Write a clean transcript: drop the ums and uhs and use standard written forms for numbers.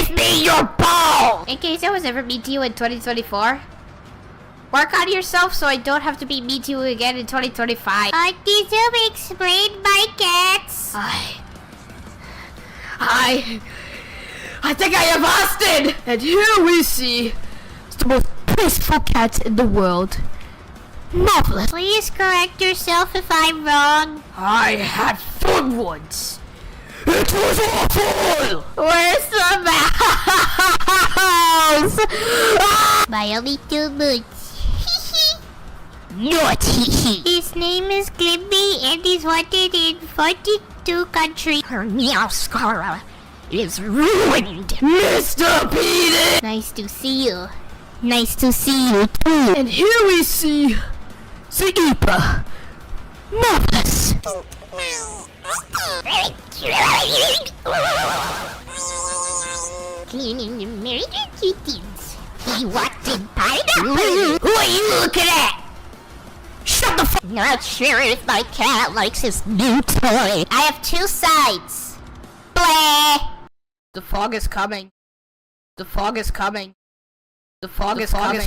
Give me your ball! In case I was ever mean to you in 2024, work on yourself so I don't have to be mean to you again in 2025. Autism explained by cats. I think I have Austin! And here we see the most peaceful cat in the world. Marvelous. Please correct yourself if I'm wrong. I had fun once. It was awful! Where's the mouse? By only 2 months. Naughty! His name is Glimpy and he's wanted in 42 countries. Her mascara is ruined! Mr. Peter! Nice to see you. Nice to see you too. And here we see Ipa. Marvelous! Cleaning the murder kittens. He wanted pineapple. Who are you looking at? Shut the f— Not sure if my cat likes his new toy. I have 2 sides. Bleh. The fog is coming. The fog is coming. The fog is coming.